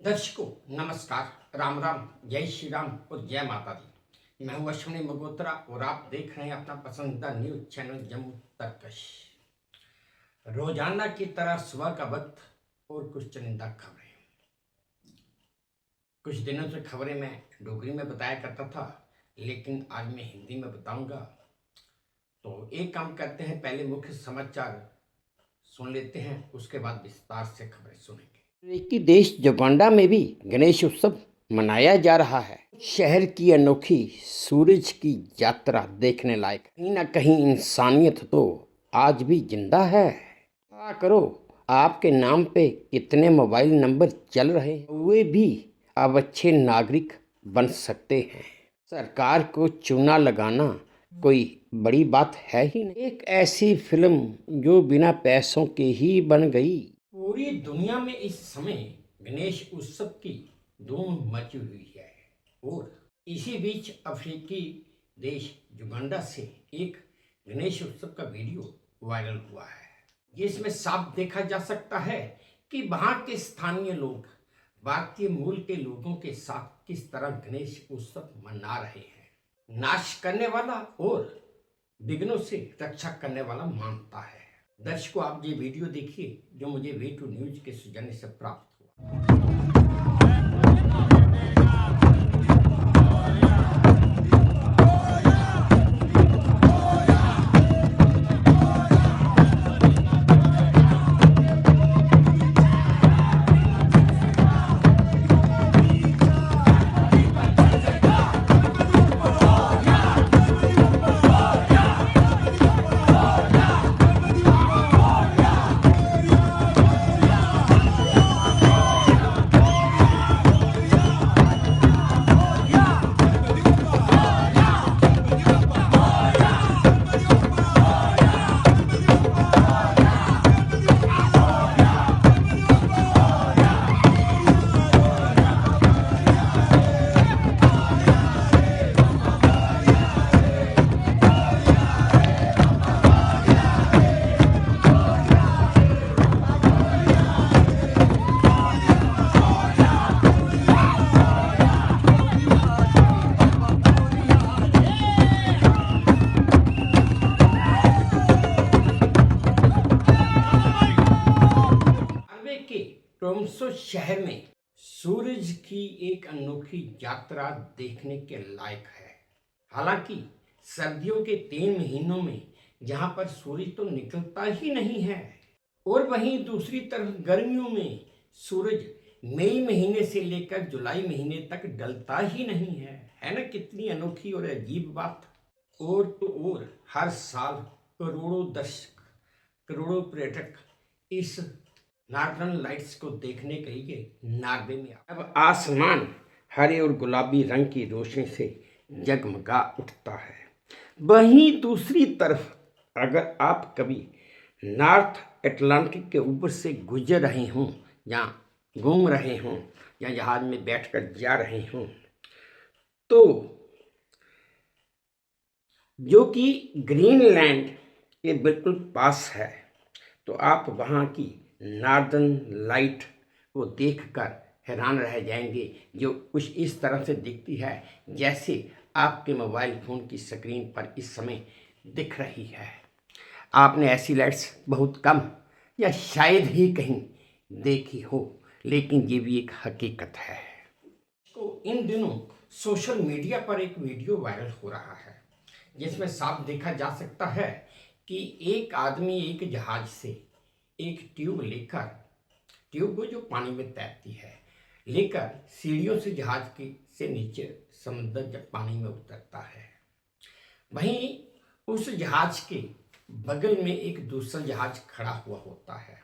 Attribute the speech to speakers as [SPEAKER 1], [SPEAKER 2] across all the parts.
[SPEAKER 1] दर्शकों नमस्कार, राम राम, जय श्री राम और जय माता दी। मैं हूं अश्विनी मगोत्रा और आप देख रहे हैं अपना पसंदीदा न्यूज चैनल जम्मू तर्कश। रोजाना की तरह सुबह का वक्त और कुछ चुनिंदा खबरें। कुछ दिनों से खबरें मैं डोगरी में बताया करता था, लेकिन आज मैं हिंदी में बताऊंगा। तो एक काम करते हैं, पहले मुख्य समाचार सुन लेते हैं, उसके बाद विस्तार से खबरें सुनेंगे। अमेरिकी देश युगांडा में भी गणेश उत्सव मनाया जा रहा है। शहर की अनोखी सूरज की यात्रा देखने लायक। कहीं ना कहीं इंसानियत तो आज भी जिंदा है। क्या करो, आपके नाम पे कितने मोबाइल नंबर चल रहे हैं, वे भी अब अच्छे नागरिक बन सकते हैं। सरकार को चूना लगाना कोई बड़ी बात है ही नहीं। एक ऐसी फिल्म जो बिना पैसों के ही बन गई। पूरी दुनिया में इस समय गणेश उत्सव की धूम मची हुई है और इसी बीच अफ्रीकी देश युगांडा से एक गणेश उत्सव का वीडियो वायरल हुआ है, जिसमें साफ देखा जा सकता है कि वहां के स्थानीय लोग भारतीय मूल के लोगों के साथ किस तरह गणेश उत्सव मना रहे हैं। नाश करने वाला और विघ्नों से रक्षा करने वाला मानता है। दर्शकों, आप ये वीडियो देखिए जो मुझे वे टू न्यूज के सौजन्य से प्राप्त हुआ। नॉर्वे के ट्रोम्सो शहर में सूरज की एक अनोखी यात्रा देखने के लायक है। हालांकि सर्दियों के 3 महीनों में जहां पर सूरज तो निकलता ही नहीं है, और वहीं दूसरी तरफ गर्मियों में सूरज मई महीने से लेकर जुलाई महीने तक डलता ही नहीं है ना? कितनी अनोखी और अजीब बात। और तो और हर साल करोड़ों दर्शक, करोड़ों पर्यटक इस नॉर्दर्न लाइट्स को देखने के लिए नार्वे में अब आसमान हरे और गुलाबी रंग की रोशनी से जगमगा उठता है। वहीं दूसरी तरफ अगर आप कभी नॉर्थ अटलांटिक के ऊपर से गुजर रहे हों या घूम रहे हों या जहाज में बैठकर जा रहे हों, तो जो कि ग्रीनलैंड के बिल्कुल पास है, तो आप वहाँ की नॉर्दर्न लाइट को देखकर हैरान रह जाएंगे, जो कुछ इस तरह से दिखती है जैसे आपके मोबाइल फ़ोन की स्क्रीन पर इस समय दिख रही है। आपने ऐसी लाइट्स बहुत कम या शायद ही कहीं देखी हो, लेकिन ये भी एक हकीकत है। तो इन दिनों सोशल मीडिया पर एक वीडियो वायरल हो रहा है, जिसमें साफ देखा जा सकता है कि एक आदमी एक जहाज से एक ट्यूब लेकर, ट्यूब को जो पानी में तैरती है, लेकर सीढ़ियों से जहाज के से नीचे समुद्र जब पानी में उतरता है। वहीं उस जहाज के बगल में एक दूसरा जहाज खड़ा हुआ होता है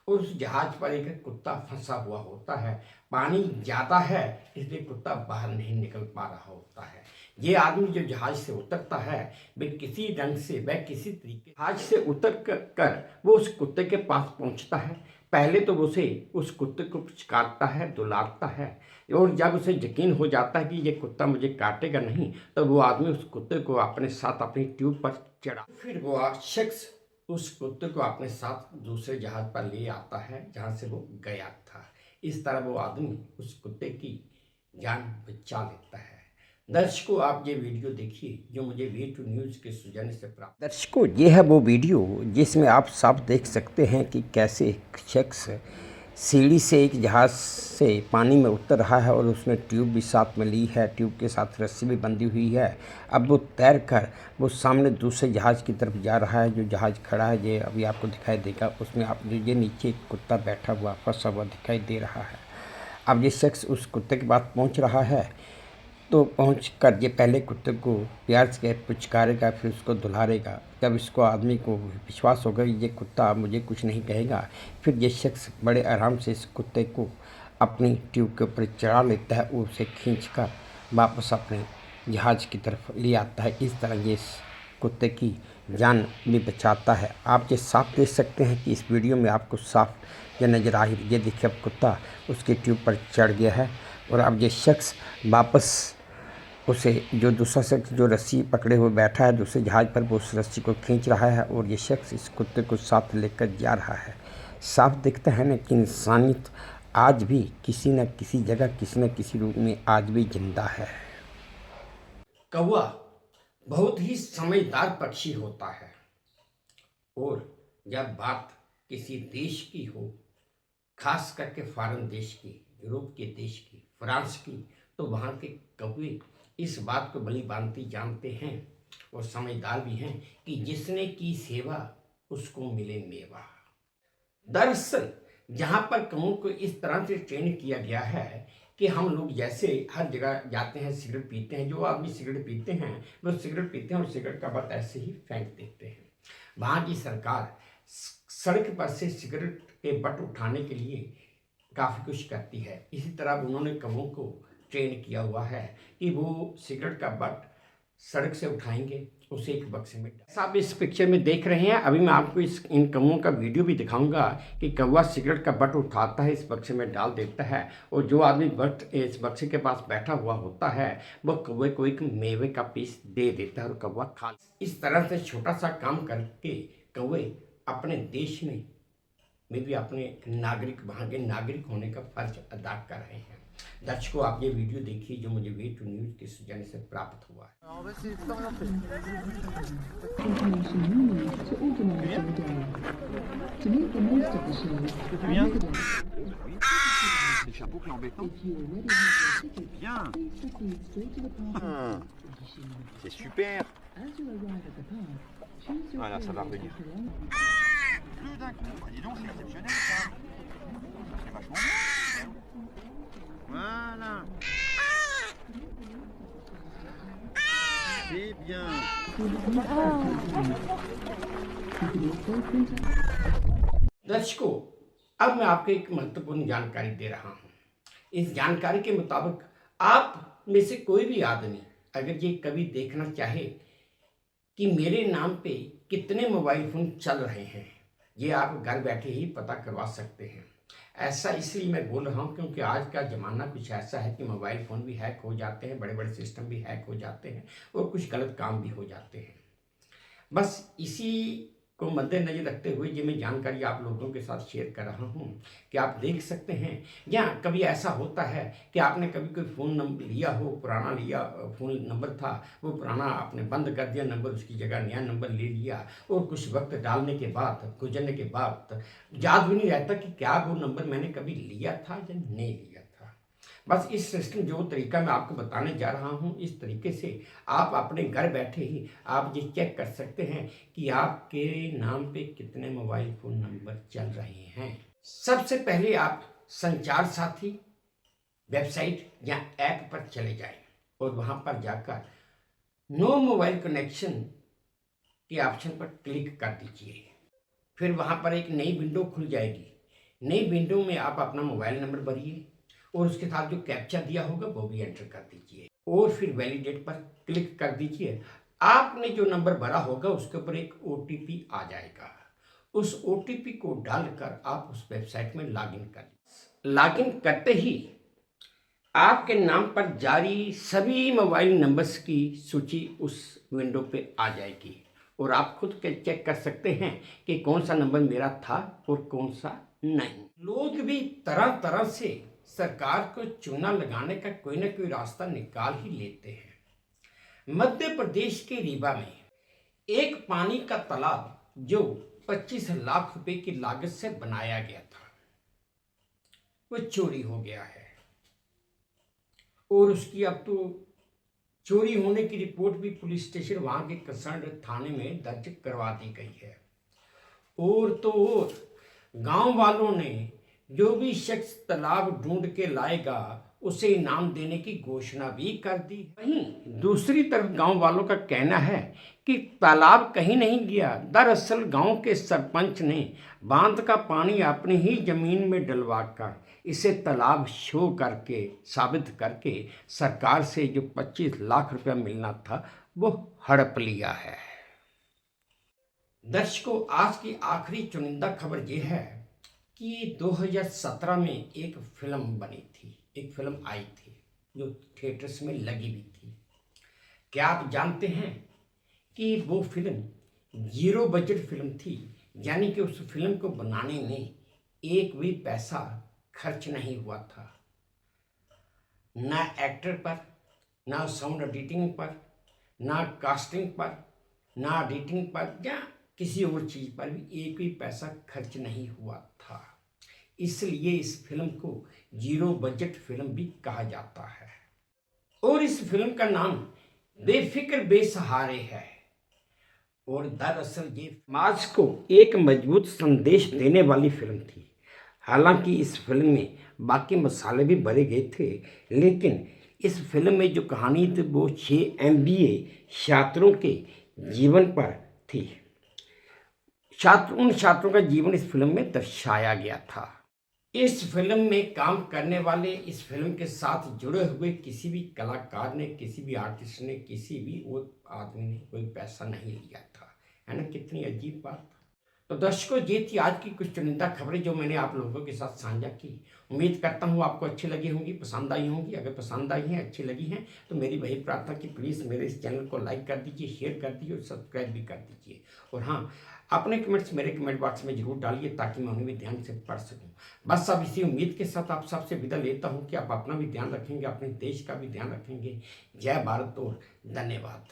[SPEAKER 1] और उस जहाज पर एक कुत्ता फंसा हुआ होता है। पानी ज़्यादा है इसलिए कुत्ता बाहर नहीं निकल पा रहा होता है। ये आदमी जो जहाज से उतरता है, वह किसी ढंग से, वह किसी तरीके जहाज से उतर कर वो उस कुत्ते के पास पहुंचता है। पहले तो वो उसे उस कुत्ते को पुचकारता है, दुलारता है, और जब उसे यकीन हो जाता है कि ये कुत्ता मुझे काटेगा नहीं, तो वो आदमी उस कुत्ते को अपने साथ अपनी ट्यूब पर चढ़ा, फिर वो शख्स उस कुत्ते को अपने साथ दूसरे जहाज पर ले आता है जहां से वो गया था। इस तरह वो आदमी उस कुत्ते की जान बचा लेता है। दर्शकों, आप ये वीडियो देखिए जो मुझे V2 न्यूज़ के सौजन्य से प्राप्त। दर्शकों, ये है वो वीडियो जिसमें आप साफ देख सकते हैं कि कैसे एक शख्स सीढ़ी से एक जहाज़ से पानी में उतर रहा है और उसने ट्यूब भी साथ में ली है, ट्यूब के साथ रस्सी भी बंधी हुई है। अब वो तैर कर वो सामने दूसरे जहाज़ की तरफ जा रहा है। जो जहाज़ खड़ा है ये अभी आपको दिखाई देगा, उसमें आप जो ये नीचे एक कुत्ता बैठा हुआ फंसा हुआ दिखाई दे रहा है। अब ये शख्स उस कुत्ते के पास पहुंच रहा है, तो पहुंच कर ये पहले कुत्ते को प्यार से पुचकारेगा, फिर उसको दुलारेगा। जब इसको आदमी को विश्वास होगा ये कुत्ता मुझे कुछ नहीं कहेगा, फिर ये शख्स बड़े आराम से इस कुत्ते को अपनी ट्यूब के ऊपर चढ़ा लेता है और उसे खींचकर वापस अपने जहाज़ की तरफ ले आता है। इस तरह ये इस कुत्ते की जान भी बचाता है। आप ये साफ देख सकते हैं कि इस वीडियो में आपको साफ ये नज़र आ रही। ये देखिए, अब कुत्ता उसकी ट्यूब पर चढ़ गया है और अब ये शख्स वापस उसे जो दूसरा शख्स जो रस्सी पकड़े हुए बैठा है दूसरे जहाज़ पर, वो उस रस्सी को खींच रहा है और ये शख्स इस कुत्ते को साथ लेकर जा रहा है। साफ दिखता है ना कि इंसानियत आज भी किसी न किसी जगह, किसी न किसी रूप में आज भी जिंदा है। कौवा बहुत ही समझदार पक्षी होता है और जब बात किसी देश की हो, खास करके फॉरेन देश की, यूरोप के देश की, फ्रांस की, तो वहाँ के कौवे इस बात को भली भांति जानते हैं और समझदार भी हैं कि जिसने की सेवा उसको मिले मेवा। दरअसल जहाँ पर कौवों को इस तरह से ट्रेन किया गया है कि हम लोग जैसे हर जगह जाते हैं, सिगरेट पीते हैं, जो आदमी सिगरेट पीते हैं वो सिगरेट पीते हैं और सिगरेट का बट ऐसे ही फेंक देते हैं। वहाँ की सरकार सड़क पर से सिगरेट के बट उठाने के लिए काफ़ी कुछ करती है। इसी तरह उन्होंने कौवों को ट्रेन किया हुआ है कि वो सिगरेट का बट सड़क से उठाएंगे, उसे एक बक्से में। आप इस पिक्चर में देख रहे हैं, अभी मैं आपको इन कौवों का वीडियो भी दिखाऊंगा कि कौवा सिगरेट का बट उठाता है, इस बक्से में डाल देता है और जो आदमी बट इस बक्से के पास बैठा हुआ होता है वह कौवे को एक मेवे का पीस दे देता है और कौवा खा। इस तरह से छोटा सा काम करके कौवे अपने देश में भी अपने नागरिक, वहाँ के नागरिक होने का फर्ज अदा कर रहे हैं। दर्शकों, आप ये वीडियो देखिए जो मुझे V2 न्यूज़ के सौजन्य से प्राप्त हुआ है।
[SPEAKER 2] C'est un boucle embêtant. Bien. C'est super. Voilà, ça va revenir. Plus d'un coup. Bah, dis donc, c'est exceptionnel ça. C'est vachement bien. Voilà. C'est bien.
[SPEAKER 1] दर्शकों, अब मैं आपको एक महत्वपूर्ण जानकारी दे रहा हूँ। इस जानकारी के मुताबिक आप में से कोई भी आदमी अगर ये कभी देखना चाहे कि मेरे नाम पे कितने मोबाइल फ़ोन चल रहे हैं, ये आप घर बैठे ही पता करवा सकते हैं। ऐसा इसलिए मैं बोल रहा हूँ क्योंकि आज का ज़माना कुछ ऐसा है कि मोबाइल फ़ोन भी हैक हो जाते हैं, बड़े बड़े सिस्टम भी हैक हो जाते हैं और कुछ गलत काम भी हो जाते हैं। बस इसी को मद्देनजर रखते हुए ये मैं जानकारी आप लोगों के साथ शेयर कर रहा हूँ कि आप देख सकते हैं। या कभी ऐसा होता है कि आपने कभी कोई फ़ोन नंबर लिया हो, पुराना लिया फ़ोन नंबर था, वो पुराना आपने बंद कर दिया नंबर, उसकी जगह नया नंबर ले लिया और कुछ वक्त डालने के बाद, गुजरने के बाद याद भी नहीं रहता कि क्या वो नंबर मैंने कभी लिया था या नहीं लिया था। बस इस सिस्टम जो तरीका मैं आपको बताने जा रहा हूँ, इस तरीके से आप अपने घर बैठे ही आप ये चेक कर सकते हैं कि आपके नाम पे कितने मोबाइल फ़ोन नंबर चल रहे हैं। सबसे पहले आप संचार साथी वेबसाइट या ऐप पर चले जाएं और वहाँ पर जाकर नो मोबाइल कनेक्शन के ऑप्शन पर क्लिक कर दीजिए। फिर वहाँ पर एक नई विंडो खुल जाएगी। नई विंडो में आप अपना मोबाइल नंबर भरिए और उसके साथ जो कैप्चा दिया होगा वो भी एंटर कर दीजिए और फिर वैलिडेट पर क्लिक कर दीजिए। आपने जो नंबर भरा होगा उसके ऊपर एक OTP आ जाएगा। उस OTP को डालकर आप उस वेबसाइट में लॉगिन कर लॉगिन करते ही आपके नाम पर जारी सभी मोबाइल नंबर्स की सूची उस विंडो पे आ जाएगी और आप खुद के चेक कर सकते हैं कि कौन सा नंबर मेरा था और कौन सा नहीं। लोग भी तरह तरह से सरकार को चूना लगाने का कोई ना कोई रास्ता निकाल ही लेते हैं। मध्य प्रदेश के रीवा में एक पानी का तालाब जो 25 लाख रुपए की लागत से बनाया गया था, वो चोरी हो गया है और उसकी अब तो चोरी होने की रिपोर्ट भी पुलिस स्टेशन वहां के कंसर्न थाने में दर्ज करवा दी गई है। और तो और गांव वालों ने जो भी शख्स तालाब ढूंढ के लाएगा उसे इनाम देने की घोषणा भी कर दी। वहीं दूसरी तरफ गांव वालों का कहना है कि तालाब कहीं नहीं गया, दरअसल गांव के सरपंच ने बांध का पानी अपनी ही जमीन में डलवाकर इसे तालाब शो करके साबित करके सरकार से जो 25 लाख रुपया मिलना था वो हड़प लिया है। दर्शकों, आज की आखिरी चुनिंदा खबर यह है कि 2017 में एक फिल्म बनी थी, एक फिल्म आई थी जो थिएटर्स में लगी भी थी। क्या आप जानते हैं कि वो फिल्म 0 बजट फिल्म थी, यानी कि उस फिल्म को बनाने में एक भी पैसा खर्च नहीं हुआ था, ना एक्टर पर, ना साउंड एडिटिंग पर, ना कास्टिंग पर, ना एडिटिंग पर या किसी और चीज़ पर भी एक भी पैसा खर्च नहीं हुआ था। इसलिए इस फिल्म को 0 बजट फिल्म भी कहा जाता है। और इस फिल्म का नाम बेफिक्र बेसहारे है। और दरअसल ये समाज को एक मजबूत संदेश देने वाली फिल्म थी। हालांकि इस फिल्म में बाकी मसाले भी भरे गए थे, लेकिन इस फिल्म में जो कहानी थी वो 6 MBA छात्रों के जीवन पर थी। उन छात्रों का जीवन इस फिल्म में दर्शाया गया था। इस फिल्म में काम करने वाले, इस फिल्म के साथ जुड़े हुए किसी भी कलाकार ने, किसी भी आर्टिस्ट ने, किसी भी वो आदमी ने कोई पैसा नहीं लिया था। है ना, कितनी अजीब बात। तो दर्शकों, ये थी आज की कुछ चुनिंदा खबरें जो मैंने आप लोगों के साथ साझा की। उम्मीद करता हूँ आपको अच्छी लगी होंगी, पसंद आई होंगी। अगर पसंद आई हैं, अच्छी लगी हैं, तो मेरी वही प्रार्थना कि प्लीज़ मेरे इस चैनल को लाइक कर दीजिए, शेयर कर दीजिए और सब्सक्राइब भी कर दीजिए। और हाँ, अपने कमेंट्स मेरे कमेंट बॉक्स में जरूर डालिए ताकि मैं उन्हें भी ध्यान से पढ़ सकूं। बस अब इसी उम्मीद के साथ आप सबसे विदा लेता हूं कि आप अपना भी ध्यान रखेंगे, अपने देश का भी ध्यान रखेंगे। जय भारत और धन्यवाद।